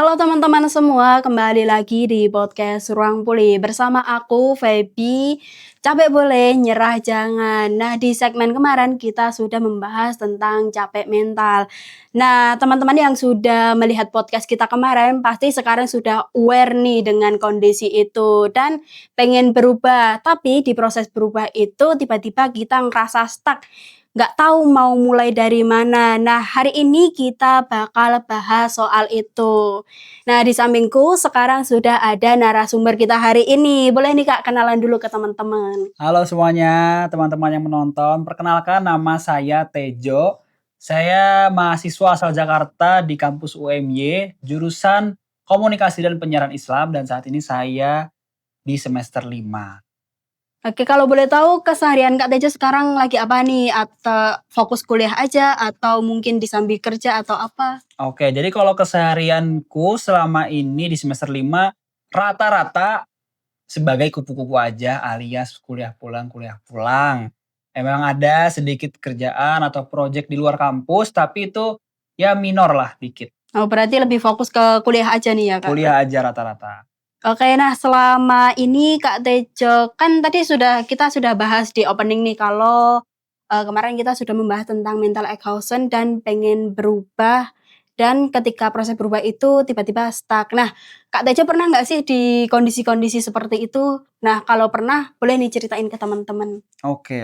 Halo teman-teman semua, kembali lagi di podcast Ruang Pulih bersama aku Feby. Capek boleh, nyerah jangan. Nah, di segmen kemarin kita sudah membahas tentang capek mental. Nah, teman-teman yang sudah melihat podcast kita kemarin pasti sekarang sudah aware nih dengan kondisi itu dan pengen berubah. Tapi di proses berubah itu tiba-tiba kita ngerasa stuck, nggak tahu mau mulai dari mana. Nah, hari ini kita bakal bahas soal itu. Nah, di sampingku sekarang sudah ada narasumber kita hari ini. Boleh nih Kak, kenalan dulu ke teman-teman. Halo semuanya, teman-teman yang menonton. Perkenalkan, nama saya Tejo. Saya mahasiswa asal Jakarta di kampus UMY, jurusan Komunikasi dan Penyiaran Islam, dan saat ini saya di semester 5. Oke, kalau boleh tahu keseharian Kak Tejo sekarang lagi apa nih? Atau fokus kuliah aja atau mungkin disambi kerja atau apa? Oke, jadi kalau keseharianku selama ini di semester 5, rata-rata sebagai kupu-kupu aja, alias kuliah pulang, kuliah pulang. Emang ada sedikit kerjaan atau project di luar kampus, tapi itu ya minor lah dikit. Oh, berarti lebih fokus ke kuliah aja nih ya Kak? Kuliah aja rata-rata. Oke, nah selama ini Kak Tejo, kan tadi kita sudah bahas di opening nih kalau kemarin kita sudah membahas tentang mental exhaustion dan pengen berubah dan ketika proses berubah itu tiba-tiba stuck. Nah, Kak Tejo pernah nggak sih di kondisi-kondisi seperti itu? Nah, kalau pernah, boleh nih ceritain ke teman-teman. Oke.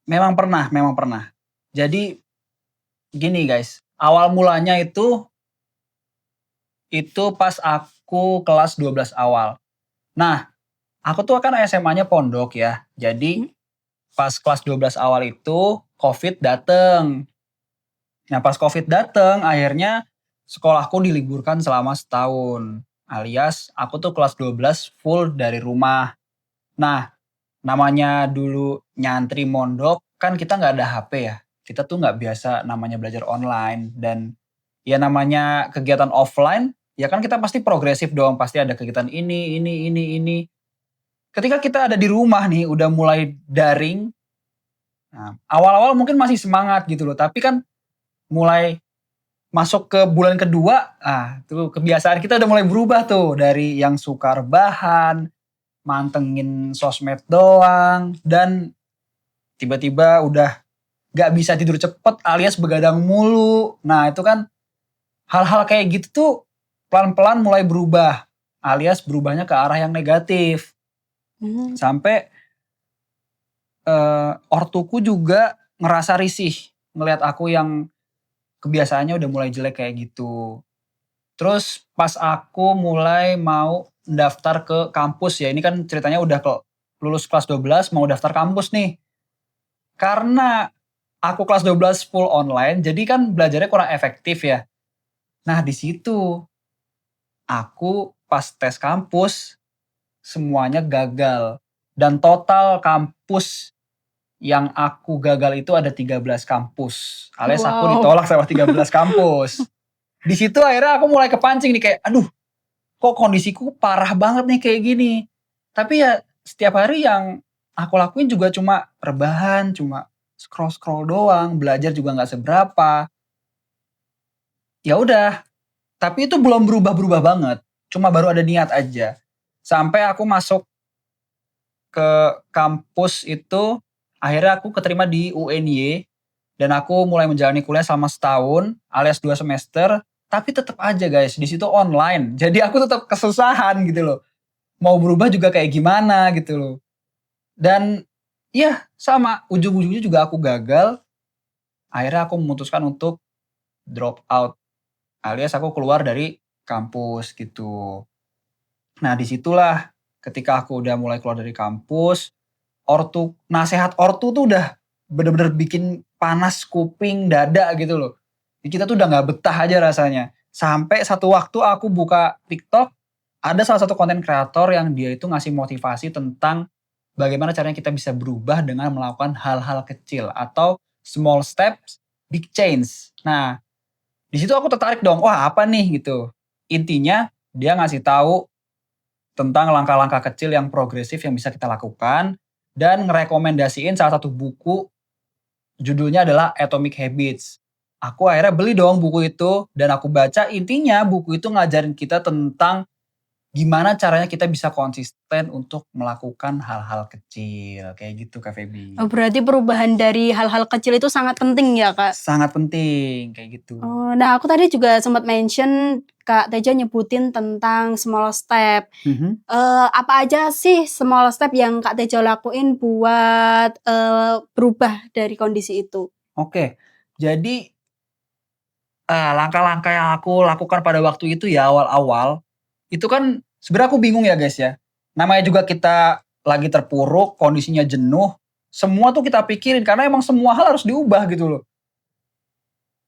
Memang pernah. Jadi gini guys, awal mulanya itu pas aku kelas 12 awal. Nah, aku tuh kan SMA-nya pondok ya. Jadi pas kelas 12 awal itu COVID dateng. Nah, pas COVID dateng, akhirnya sekolahku diliburkan selama setahun. Alias aku tuh kelas 12 full dari rumah. Nah, namanya dulu nyantri mondok, kan kita nggak ada HP ya. Kita tuh nggak biasa namanya belajar online. Dan ya namanya kegiatan offline, ya kan kita pasti progresif dong. Pasti ada kegiatan ini. Ketika kita ada di rumah nih, udah mulai daring. Nah, awal-awal mungkin masih semangat gitu loh. Tapi kan mulai masuk ke bulan kedua, tuh kebiasaan kita udah mulai berubah tuh. Dari yang suka rebahan, mantengin sosmed doang, dan tiba-tiba udah gak bisa tidur cepet alias begadang mulu. Nah itu kan hal-hal kayak gitu tuh pelan-pelan mulai berubah alias berubahnya ke arah yang negatif. Sampai ortuku juga ngerasa risih ngelihat aku yang kebiasaannya udah mulai jelek kayak gitu. Terus pas aku mulai mau daftar ke kampus ya, ini kan ceritanya udah lulus kelas 12 mau daftar kampus nih. Karena aku kelas 12 full online, jadi kan belajarnya kurang efektif ya. Nah di situ aku pas tes kampus semuanya gagal. Dan total kampus yang aku gagal itu ada 13 kampus. Alias aku ditolak sama 13 kampus. Di situ akhirnya aku mulai kepancing nih kayak, aduh kok kondisiku parah banget nih kayak gini. Tapi ya setiap hari yang aku lakuin juga cuma rebahan, cuma scroll-scroll doang, belajar juga nggak seberapa. Ya udah, tapi itu belum berubah-berubah banget. Cuma baru ada niat aja. Sampai aku masuk ke kampus itu, akhirnya aku keterima di UNY dan aku mulai menjalani kuliah selama setahun alias 2 semester. Tapi tetap aja guys, di situ online. Jadi aku tetap kesusahan gitu loh. Mau berubah juga kayak gimana gitu loh. Dan ya sama, ujung-ujungnya juga aku gagal. Akhirnya aku memutuskan untuk drop out. Alias aku keluar dari kampus gitu. Nah disitulah ketika aku udah mulai keluar dari kampus, nasehat ortu tuh udah bener-bener bikin panas kuping, dada gitu loh. Jadi kita tuh udah gak betah aja rasanya. Sampai satu waktu aku buka TikTok, ada salah satu konten kreator yang dia itu ngasih motivasi tentang bagaimana caranya kita bisa berubah dengan melakukan hal-hal kecil atau small steps, big change. Nah, di situ aku tertarik dong. Wah, apa nih gitu. Intinya dia ngasih tahu tentang langkah-langkah kecil yang progresif yang bisa kita lakukan dan ngerekomendasiin salah satu buku judulnya adalah Atomic Habits. aku akhirnya beli dong buku itu dan aku baca. Intinya buku itu ngajarin kita tentang gimana caranya kita bisa konsisten untuk melakukan hal-hal kecil kayak gitu Kak Oh, Feby. berarti perubahan dari hal-hal kecil itu sangat penting ya, Kak? Sangat penting kayak gitu. Oh, nah aku tadi juga sempat mention Kak Teja nyebutin tentang small step. Mhm. Apa aja sih small step yang Kak Teja lakuin buat, berubah dari kondisi itu? Oke, jadi langkah-langkah yang aku lakukan pada waktu itu ya awal-awal, itu kan sebenarnya aku bingung ya guys ya. Namanya juga kita lagi terpuruk, kondisinya jenuh, semua tuh kita pikirin karena emang semua hal harus diubah gitu loh.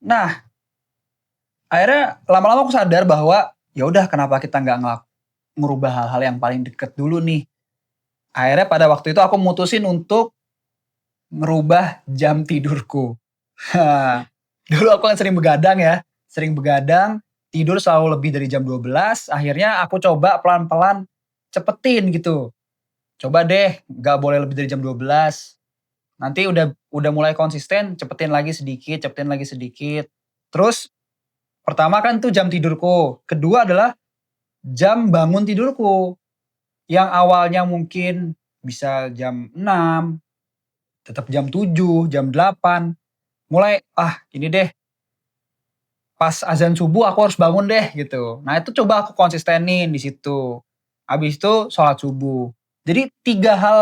Nah, akhirnya lama-lama aku sadar bahwa ya udah kenapa kita nggak ngerubah hal-hal yang paling deket dulu nih. Akhirnya pada waktu itu aku mutusin untuk ngerubah jam tidurku. Dulu aku kan sering begadang ya, sering begadang, tidur selalu lebih dari jam 12. Akhirnya aku coba pelan-pelan cepetin gitu. Coba deh nggak boleh lebih dari jam 12. Nanti udah mulai konsisten, cepetin lagi sedikit. Terus pertama kan tuh jam tidurku, kedua adalah jam bangun tidurku. Yang awalnya mungkin bisa jam 6, tetap jam 7, jam 8. Mulai, ini deh, pas azan subuh aku harus bangun deh gitu. Nah itu coba aku konsistenin di situ. Habis itu sholat subuh. Jadi 3 hal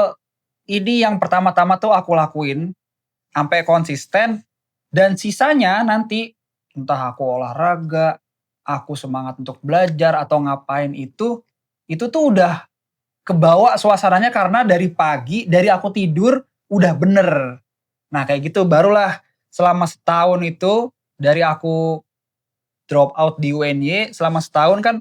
ini yang pertama-tama tuh aku lakuin sampai konsisten dan sisanya nanti entah aku olahraga, aku semangat untuk belajar atau ngapain itu tuh udah kebawa suasananya karena dari pagi, dari aku tidur udah bener. Nah kayak gitu barulah selama setahun itu dari aku drop out di UNY selama setahun kan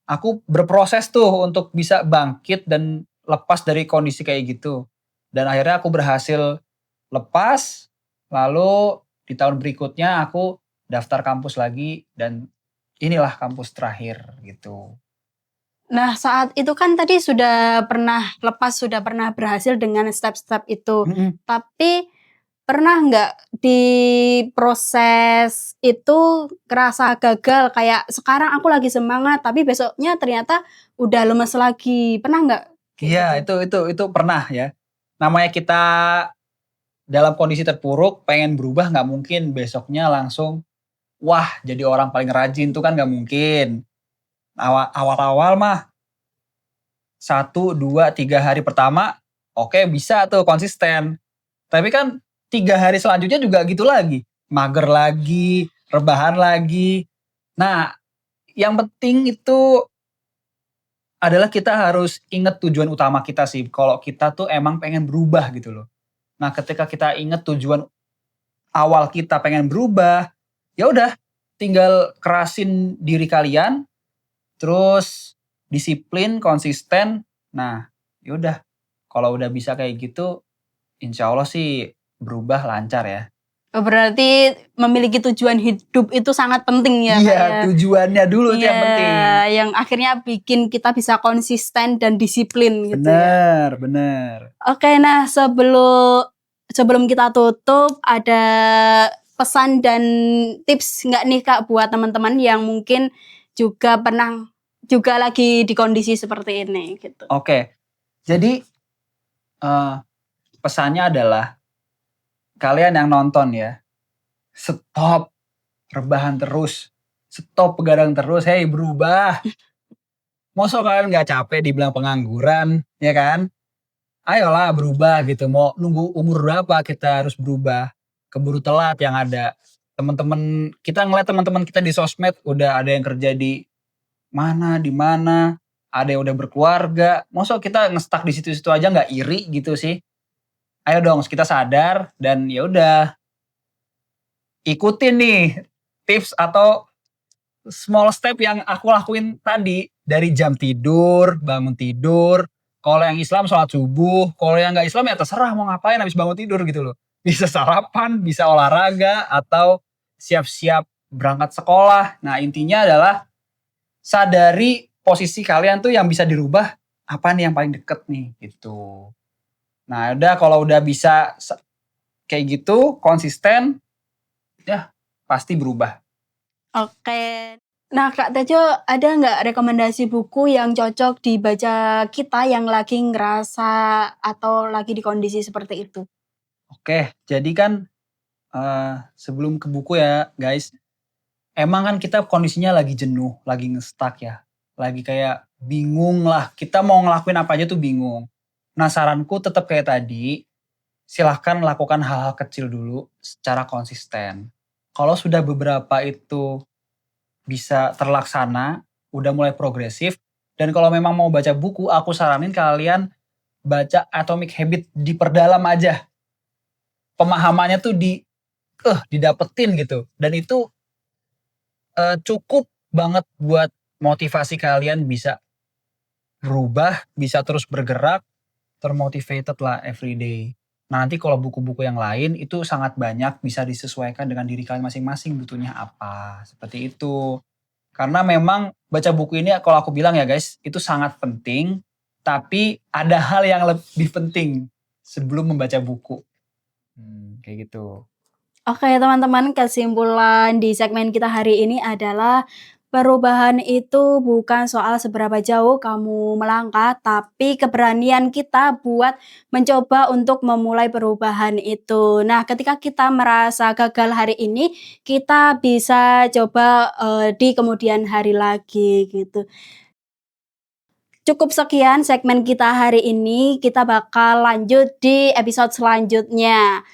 aku berproses tuh untuk bisa bangkit dan lepas dari kondisi kayak gitu. Dan akhirnya aku berhasil lepas, lalu di tahun berikutnya aku daftar kampus lagi dan inilah kampus terakhir gitu. Nah, saat itu kan tadi sudah pernah lepas, sudah pernah berhasil dengan step-step itu. Mhm. Tapi pernah nggak di proses itu kerasa gagal kayak sekarang aku lagi semangat tapi besoknya ternyata udah lemes lagi, pernah nggak kayak Iya gitu? itu pernah ya. Namanya kita dalam kondisi terpuruk pengen berubah nggak mungkin besoknya langsung, wah jadi orang paling rajin tuh kan nggak mungkin. Awal-awal mah 1, 2, 3 hari pertama, oke bisa tuh konsisten. Tapi kan 3 hari selanjutnya juga gitu lagi, mager lagi, rebahan lagi. Nah, yang penting itu adalah kita harus inget tujuan utama kita sih, kalau kita tuh emang pengen berubah gitu loh. Nah, ketika kita inget tujuan awal kita pengen berubah, ya udah tinggal kerasin diri kalian, terus disiplin, konsisten. Nah, ya udah kalau udah bisa kayak gitu, insya Allah sih berubah lancar ya. Oh, berarti memiliki tujuan hidup itu sangat penting ya, Kak, Iya, ya? tujuannya dulu itu yang Iya, penting. yang akhirnya bikin kita bisa konsisten dan disiplin gitu ya. Bener, bener. Oke, nah sebelum kita tutup ada pesan dan tips nggak nih Kak buat teman-teman yang mungkin juga lagi di kondisi seperti ini gitu? Oke, jadi pesannya adalah kalian yang nonton ya, stop rebahan terus, stop begadang terus, hei berubah. Masa kalian nggak capek dibilang pengangguran, ya kan? Ayolah berubah gitu, mau nunggu umur berapa kita harus berubah, keburu telat yang ada. Teman-teman kita ngeliat teman-teman kita di sosmed udah ada yang kerja di mana, ada yang udah berkeluarga, masa kita nge-stuck di situ-situ aja nggak iri gitu sih? Ayo dong kita sadar dan ya udah ikutin nih tips atau small step yang aku lakuin tadi, dari jam tidur, bangun tidur, kalau yang Islam sholat subuh, kalau yang nggak Islam ya terserah mau ngapain habis bangun tidur gitu loh. Bisa sarapan, bisa olahraga, atau siap-siap berangkat sekolah. Nah intinya adalah sadari posisi kalian tuh yang bisa dirubah, apa nih yang paling deket nih gitu. Nah udah kalau udah bisa kayak gitu, konsisten, ya pasti berubah. Oke. Nah, Kak Tejo, ada nggak rekomendasi buku yang cocok dibaca kita yang lagi ngerasa atau lagi di kondisi seperti itu? Oke, jadi kan, sebelum ke buku ya guys, emang kan kita kondisinya lagi jenuh, lagi nge-stuck ya, lagi kayak bingung lah, kita mau ngelakuin apa aja tuh bingung. Nah saranku tetap kayak tadi, silahkan lakukan hal-hal kecil dulu secara konsisten. Kalau sudah beberapa itu bisa terlaksana, udah mulai progresif, dan kalau memang mau baca buku, aku saranin kalian baca Atomic Habit, diperdalam aja. Pemahamannya tuh didapetin gitu. Dan itu cukup banget buat motivasi kalian bisa berubah, bisa terus bergerak, termotivated lah everyday. Nah, nanti kalau buku-buku yang lain itu sangat banyak bisa disesuaikan dengan diri kalian masing-masing butuhnya apa, seperti itu. Karena memang baca buku ini kalau aku bilang ya guys, itu sangat penting, tapi ada hal yang lebih penting sebelum membaca buku. Kayak gitu. Oke teman-teman, kesimpulan di segmen kita hari ini adalah perubahan itu bukan soal seberapa jauh kamu melangkah, tapi keberanian kita buat mencoba untuk memulai perubahan itu. Nah, ketika kita merasa gagal hari ini, kita bisa coba di kemudian hari lagi gitu. Cukup sekian segmen kita hari ini, kita bakal lanjut di episode selanjutnya.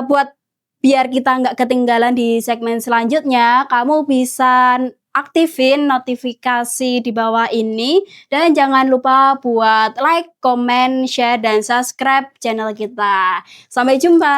Buat biar kita nggak ketinggalan di segmen selanjutnya, kamu bisa aktifin notifikasi di bawah ini dan jangan lupa buat like, comment, share, dan subscribe channel kita. Sampai jumpa.